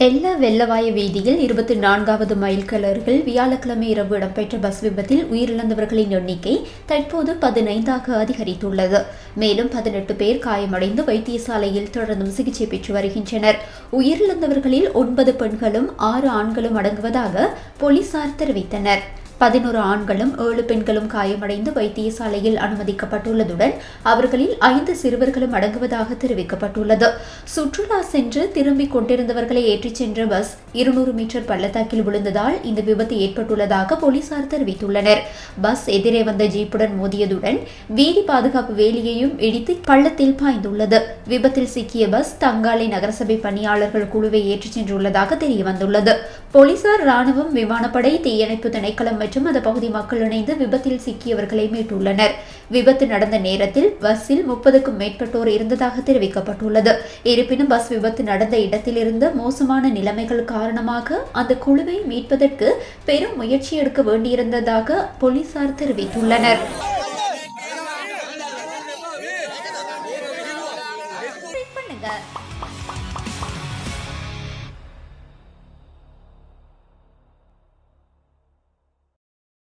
எல்ல வெள்ளவாய வீதியில் 24வது மைல் கிளறில் வியாழக்கிழமை இரவு இடம்பெற்ற பஸ் விபத்தில் உயிரிழந்தவர்களின் எண்ணிக்கை தற்போது 15ஆக அதிகரித்துள்ளது. மேலும் 18 பேர் காயமடைந்து வைத்தியசாலையில் தொடர்ந்தும் சிகிச்சை பெற்று வருகின்றனர். உயிரிழந்தவர்களில் 9 பெண்களும் 6 ஆண்களும் அடங்குவதாக போலீசார் தெரிவித்தனர். 11 ஆண்களும் 7 பெண்களும் காயமடைந்து வைத்தியசாலையில் அனுமதிக்கப்பட்டுள்ளதுடன் அவர்களில் 5 சிறுவர்களும் அடங்குவதாக தெரிவிக்கப்பட்டுள்ளது. சுற்றுலா சென்று திரும்பிக் கொண்டிருந்தவர்களை ஏற்றிச் சென்ற பஸ் 200 மீட்டர் பள்ளத்தாக்கில் விழுந்ததால் இந்த விபத்து ஏற்பட்டுள்ளதாக போலீசார் தெரிவித்துள்ளனர். பஸ் எதிரே வந்த ஜீப்புடன் மோதியதுடன் வீதி பாதுகாப்பு வேலியையும் இடித்து பள்ளத்தில் பாய்ந்துள்ளது. விபத்தில் சிக்கிய பஸ் தங்காலை நகரசபை பணியாளர்கள் குழுவை ஏற்றிச் சென்றுள்ளதாக தெரியவந்துள்ளது. போலீசார், ராணுவம், விமானப்படை, தீயணைப்பு திணைக்களம் மற்றும் அந்த பகுதி மக்கள் இணைந்து விபத்தில் சிக்கியவர்களை மீட்டுள்ளனர். விபத்து நடந்த நேரத்தில் பஸ்ஸில் 30க்கும் மேற்பட்டோர் இருந்ததாக தெரிவிக்கப்பட்டுள்ளது. இருப்பினும் பஸ் விபத்து நடந்த இடத்தில் இருந்த மோசமான நிலைமைகள் காரணமாக அந்த குழுவை மீட்பதற்கு பெரும் முயற்சி எடுக்க வேண்டியிருந்ததாக போலீசார் தெரிவித்துள்ளனர்.